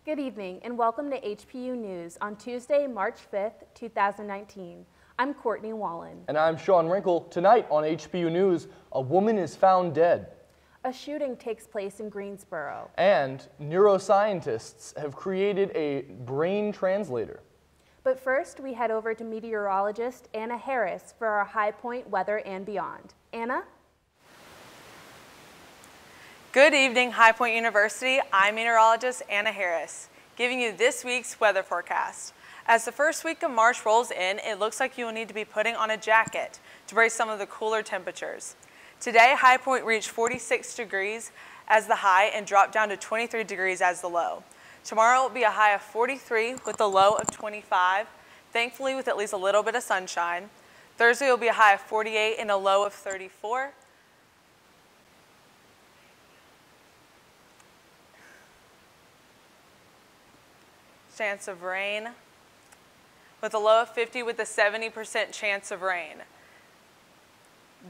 Good evening and welcome to HPU News on Tuesday, March 5th, 2019. I'm Courtney Wallen. And I'm Sean Wrinkle. Tonight on HPU News, a woman is found dead. A shooting takes place in Greensboro. And neuroscientists have created a brain translator. But first, we head over to meteorologist Anna Harris for our High Point weather and beyond. Anna? Good evening, High Point University. I'm meteorologist Anna Harris, giving you this week's weather forecast. As the first week of March rolls in, it looks like you will need to be putting on a jacket to brace some of the cooler temperatures. Today, High Point reached 46 degrees as the high and dropped down to 23 degrees as the low. Tomorrow will be a high of 43 with a low of 25, thankfully with at least a little bit of sunshine. Thursday will be a high of 48 and a low of 34. Chance of rain with a low of 50 with a 70% chance of rain.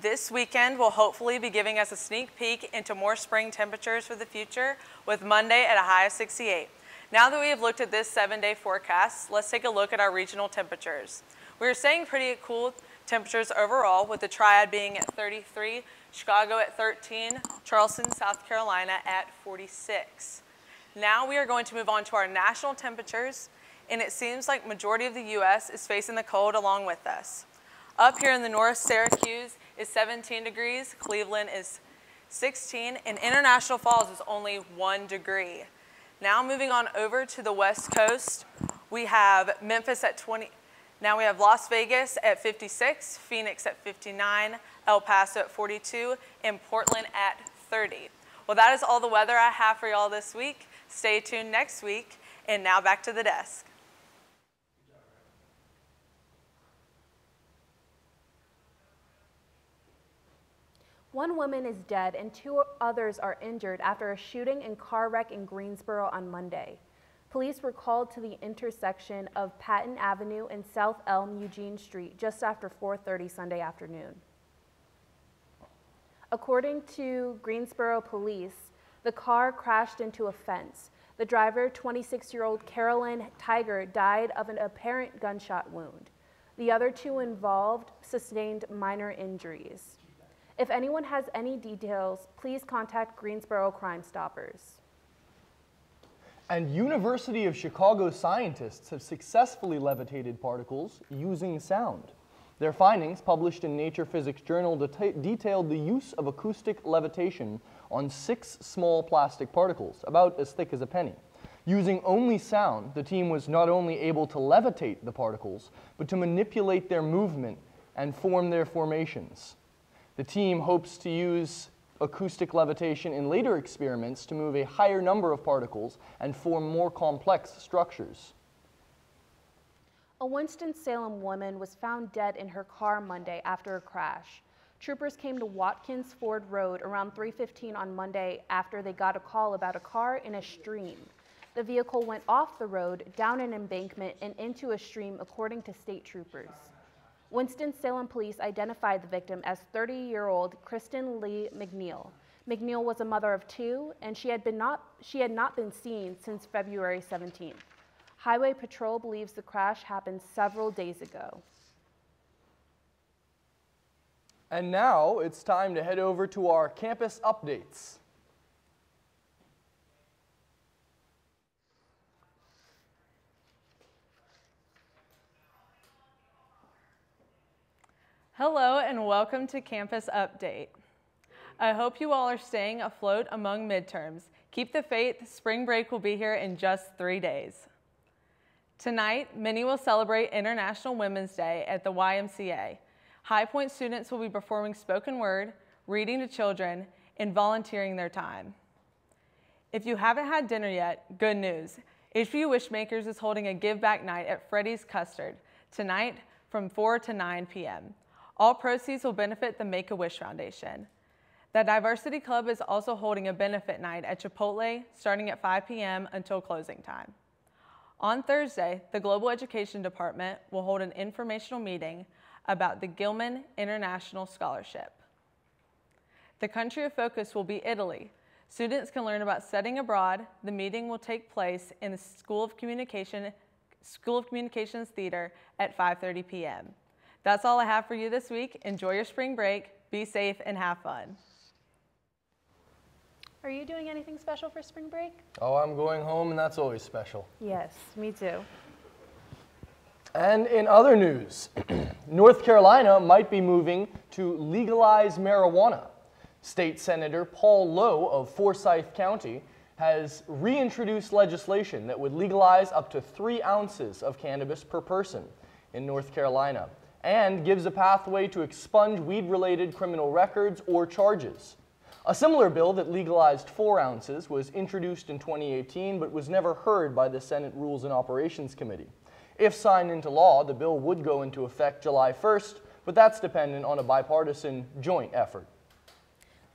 This weekend will hopefully be giving us a sneak peek into more spring temperatures for the future with Monday at a high of 68. Now that we have looked at this 7-day forecast, let's take a look at our regional temperatures. We're staying pretty cool temperatures overall with the Triad being at 33, Chicago at 13, Charleston, South Carolina at 46. Now we are going to move on to our national temperatures, and it seems like majority of the U.S. is facing the cold along with us. Up here in the north, Syracuse is 17 degrees, Cleveland is 16, and International Falls is only 1 degree. Now moving on over to the west coast, we have Memphis at 20, now we have Las Vegas at 56, Phoenix at 59, El Paso at 42, and Portland at 30. Well, that is all the weather I have for y'all this week. Stay tuned next week, and now back to the desk. One woman is dead and 2 others are injured after a shooting and car wreck in Greensboro on Monday. Police were called to the intersection of Patton Avenue and South Elm Eugene Street just after 4:30 Sunday afternoon. According to Greensboro police, the car crashed into a fence. The driver, 26-year-old Carolyn Tiger, died of an apparent gunshot wound. The other 2 involved sustained minor injuries. If anyone has any details, please contact Greensboro Crime Stoppers. And University of Chicago scientists have successfully levitated particles using sound. Their findings, published in Nature Physics Journal, detailed the use of acoustic levitation on 6 small plastic particles, about as thick as a penny. Using only sound, the team was not only able to levitate the particles, but to manipulate their movement and form their formations. The team hopes to use acoustic levitation in later experiments to move a higher number of particles and form more complex structures. A Winston-Salem woman was found dead in her car Monday after a crash. Troopers came to Watkins Ford Road around 3:15 on Monday after they got a call about a car in a stream. The vehicle went off the road, down an embankment, and into a stream, according to state troopers. Winston-Salem police identified the victim as 30-year-old Kristen Lee McNeil. McNeil was a mother of 2, and she had not been seen since February 17th. Highway Patrol believes the crash happened several days ago. And now it's time to head over to our campus updates. Hello and welcome to Campus Update. I hope you all are staying afloat among midterms. Keep the faith, spring break will be here in just 3 days. Tonight, many will celebrate International Women's Day at the YMCA. High Point students will be performing spoken word, reading to children, and volunteering their time. If you haven't had dinner yet, good news. HPU Wishmakers is holding a give back night at Freddy's Custard tonight from 4 to 9 p.m. All proceeds will benefit the Make-A-Wish Foundation. The Diversity Club is also holding a benefit night at Chipotle starting at 5 p.m. until closing time. On Thursday, the Global Education Department will hold an informational meeting about the Gilman International Scholarship. The country of focus will be Italy. Students can learn about studying abroad. The meeting will take place in the School of Communications Theater at 5:30 p.m. That's all I have for you this week. Enjoy your spring break, be safe, and have fun. Are you doing anything special for spring break? Oh, I'm going home, and that's always special. Yes, me too. And in other news, North Carolina might be moving to legalize marijuana. State Senator Paul Lowe of Forsyth County has reintroduced legislation that would legalize up to 3 ounces of cannabis per person in North Carolina and gives a pathway to expunge weed-related criminal records or charges. A similar bill that legalized 4 ounces was introduced in 2018 but was never heard by the Senate Rules and Operations Committee. If signed into law, the bill would go into effect July 1st, but that's dependent on a bipartisan joint effort.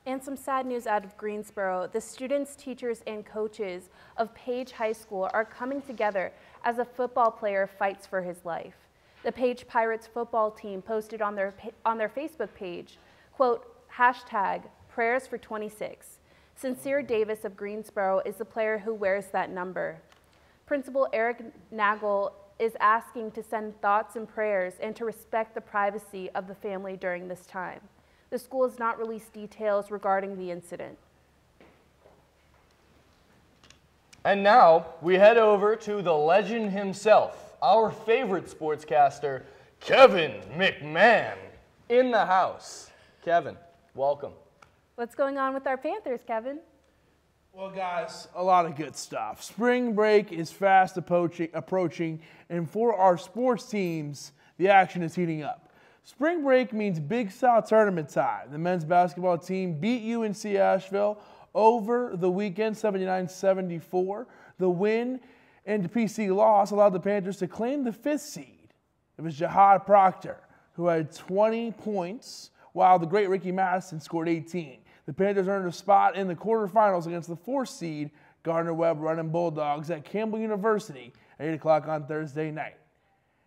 And some sad news out of Greensboro. The students, teachers, and coaches of Page High School are coming together as a football player fights for his life. The Page Pirates football team posted on their Facebook page, quote, hashtag prayers for 26. Sincere Davis of Greensboro is the player who wears that number. Principal Eric Nagel is asking to send thoughts and prayers and to respect the privacy of the family during this time. The school has not released details regarding the incident. And now we head over to the legend himself, our favorite sportscaster, Kevin McMahon, in the house. Kevin, welcome. What's going on with our Panthers, Kevin? Well, guys, a lot of good stuff. Spring break is fast approaching, and for our sports teams, the action is heating up. Spring break means Big South tournament time. The men's basketball team beat UNC Asheville over the weekend, 79-74. The win and the PC loss allowed the Panthers to claim the 5th seed. It was Jihad Proctor who had 20 points, while the great Ricky Madison scored 18. The Panthers earned a spot in the quarterfinals against the 4th seed Gardner-Webb Running Bulldogs at Campbell University at 8 o'clock on Thursday night.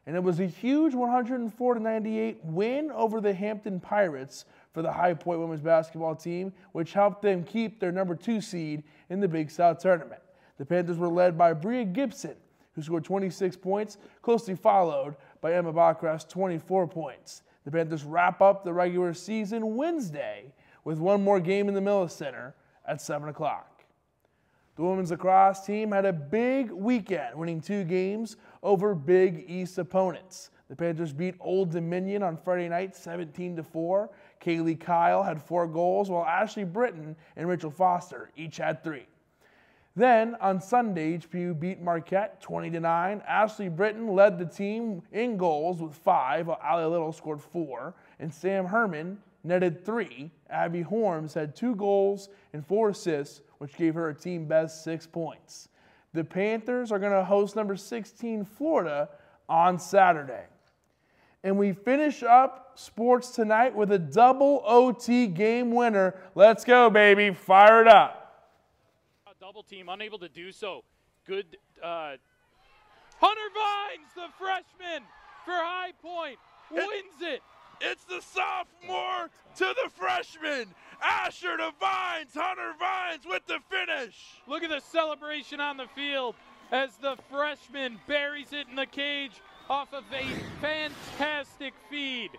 And it was a huge 104-98 win over the Hampton Pirates for the High Point women's basketball team, which helped them keep their number 2 seed in the Big South tournament. The Panthers were led by Bria Gibson, who scored 26 points, closely followed by Emma Bachrast, 24 points. The Panthers wrap up the regular season Wednesday with one more game in the Millis Center at 7 o'clock. The women's lacrosse team had a big weekend, winning 2 games over Big East opponents. The Panthers beat Old Dominion on Friday night 17-4. Kaylee Kyle had 4 goals, while Ashley Britton and Rachel Foster each had 3. Then, on Sunday, HPU beat Marquette 20-9. Ashley Britton led the team in goals with 5, while Allie Little scored 4, and Sam Herman netted 3. Abby Horms had 2 goals and 4 assists, which gave her a team best 6 points. The Panthers are going to host number 16 Florida on Saturday. And we finish up sports tonight with a double OT game winner. Let's go, baby. Fire it up. Double team, unable to do so. Good. Hunter Vines, the freshman for High Point, wins it. It's the sophomore to the freshman. Asher to Vines, Hunter Vines with the finish. Look at the celebration on the field as the freshman buries it in the cage off of a fantastic feed.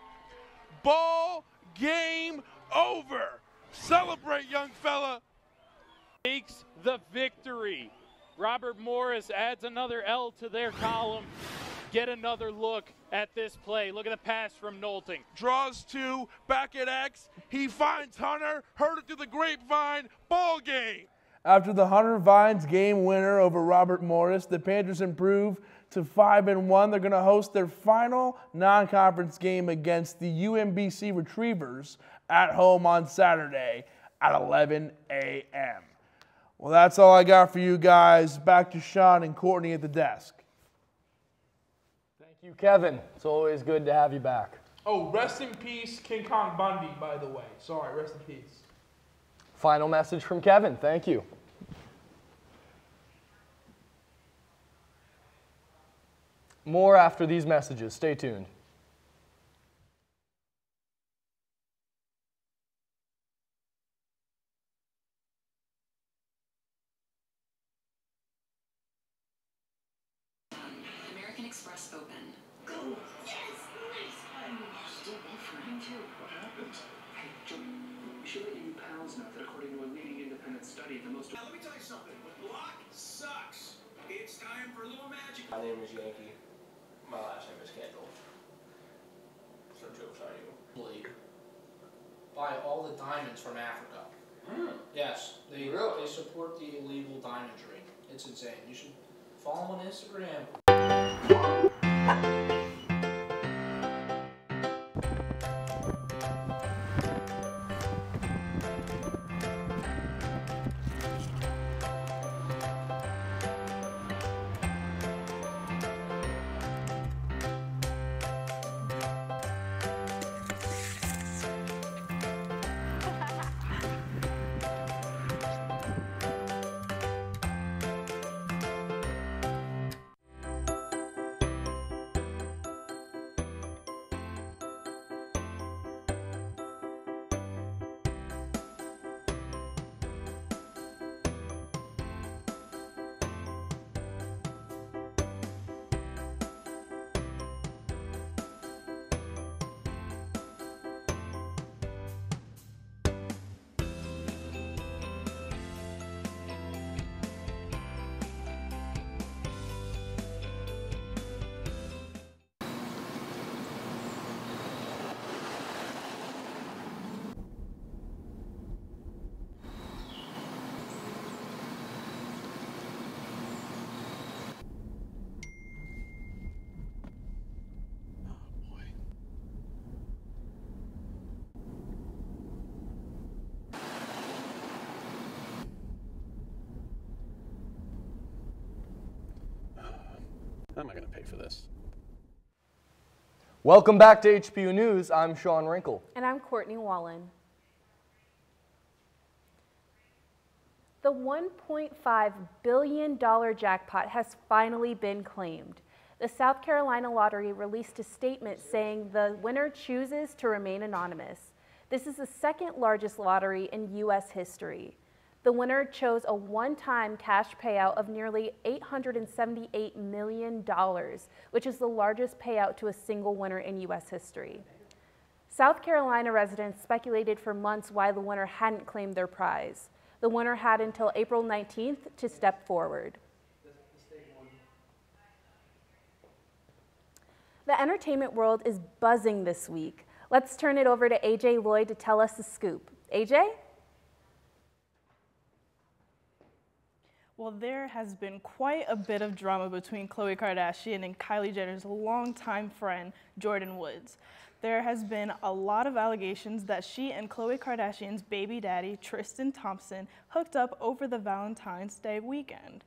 Ball game over. Celebrate, young fella. Takes the victory. Robert Morris adds another L to their column. Get another look at this play. Look at the pass from Nolting. Draws 2, back at X. He finds Hunter, heard it through the grapevine. Ball game. After the Hunter Vines game winner over Robert Morris, the Panthers improve to 5-1. They're going to host their final non-conference game against the UMBC Retrievers at home on Saturday at 11 a.m. Well, that's all I got for you guys. Back to Sean and Courtney at the desk. Thank you, Kevin. It's always good to have you back. Oh, rest in peace, King Kong Bundy, by the way. Sorry, rest in peace. Final message from Kevin. Thank you. More after these messages. Stay tuned. My name is Yankee. My last name is Kendall. So joke's on you. Buy all the diamonds from Africa. Yes, they support the illegal diamond trade. It's insane. You should follow them on Instagram. How am I going to pay for this? Welcome back to HPU News. I'm Sean Wrinkle. And I'm Courtney Wallen. The $1.5 billion jackpot has finally been claimed. The South Carolina Lottery released a statement saying the winner chooses to remain anonymous. This is the second largest lottery in U.S. history. The winner chose a one-time cash payout of nearly $878 million, which is the largest payout to a single winner in U.S. history. South Carolina residents speculated for months why the winner hadn't claimed their prize. The winner had until April 19th to step forward. The entertainment world is buzzing this week. Let's turn it over to AJ Lloyd to tell us the scoop. AJ? Well, there has been quite a bit of drama between Khloe Kardashian and Kylie Jenner's longtime friend, Jordan Woods. There has been a lot of allegations that she and Khloe Kardashian's baby daddy, Tristan Thompson, hooked up over the Valentine's Day weekend.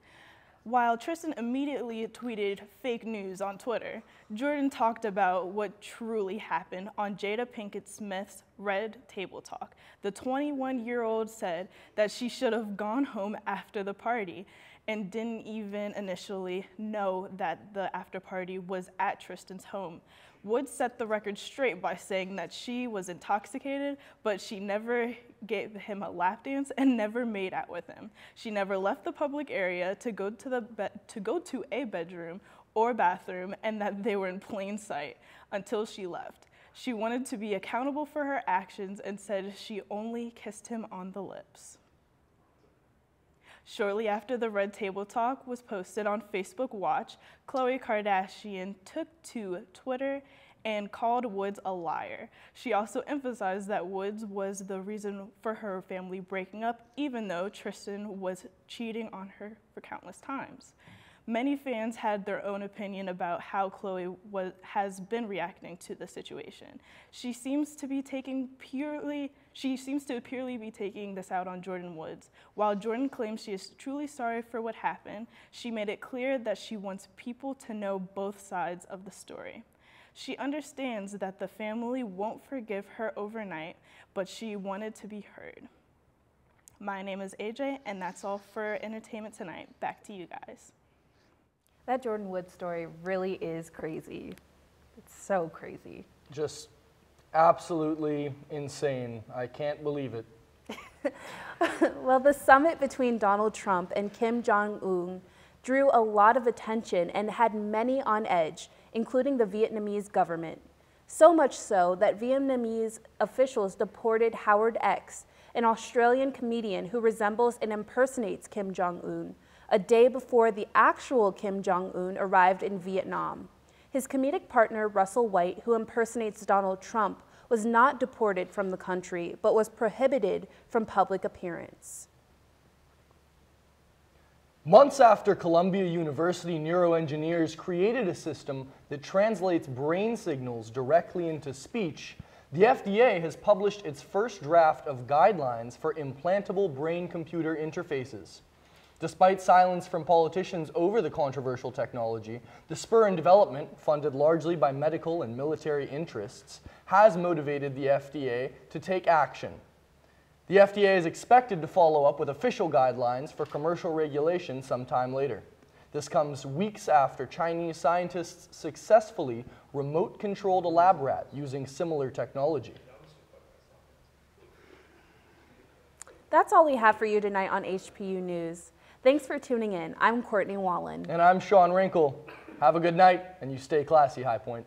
While Tristan immediately tweeted fake news on Twitter, Jordan talked about what truly happened on Jada Pinkett Smith's Red Table Talk. The 21-year-old said that she should have gone home after the party and didn't even initially know that the after party was at Tristan's home. Woods set the record straight by saying that she was intoxicated, but she never gave him a lap dance and never made out with him. She never left the public area to go to a bedroom or bathroom, and that they were in plain sight until she left. She wanted to be accountable for her actions and said she only kissed him on the lips. Shortly after the Red Table Talk was posted on Facebook Watch, Khloe Kardashian took to Twitter and called Woods a liar. She also emphasized that Woods was the reason for her family breaking up, even though Tristan was cheating on her for countless times. Many fans had their own opinion about how Khloe has been reacting to the situation. She seems to purely be taking this out on Jordan Woods. While Jordan claims she is truly sorry for what happened, she made it clear that she wants people to know both sides of the story. She understands that the family won't forgive her overnight, but she wanted to be heard. My name is AJ, and that's all for entertainment tonight. Back to you guys. That Jordan Woods story really is crazy. It's so crazy. Just absolutely insane. I can't believe it. Well, the summit between Donald Trump and Kim Jong-un drew a lot of attention and had many on edge, including the Vietnamese government. So much so that Vietnamese officials deported Howard X, an Australian comedian who resembles and impersonates Kim Jong-un. a day before the actual Kim Jong-un arrived in Vietnam. His comedic partner, Russell White, who impersonates Donald Trump, was not deported from the country, but was prohibited from public appearance. Months after Columbia University neuroengineers created a system that translates brain signals directly into speech, the FDA has published its first draft of guidelines for implantable brain-computer interfaces. Despite silence from politicians over the controversial technology, the spur in development, funded largely by medical and military interests, has motivated the FDA to take action. The FDA is expected to follow up with official guidelines for commercial regulation sometime later. This comes weeks after Chinese scientists successfully remote-controlled a lab rat using similar technology. That's all we have for you tonight on HPU News. Thanks for tuning in. I'm Courtney Wallen. And I'm Sean Wrinkle. Have a good night, and you stay classy, High Point.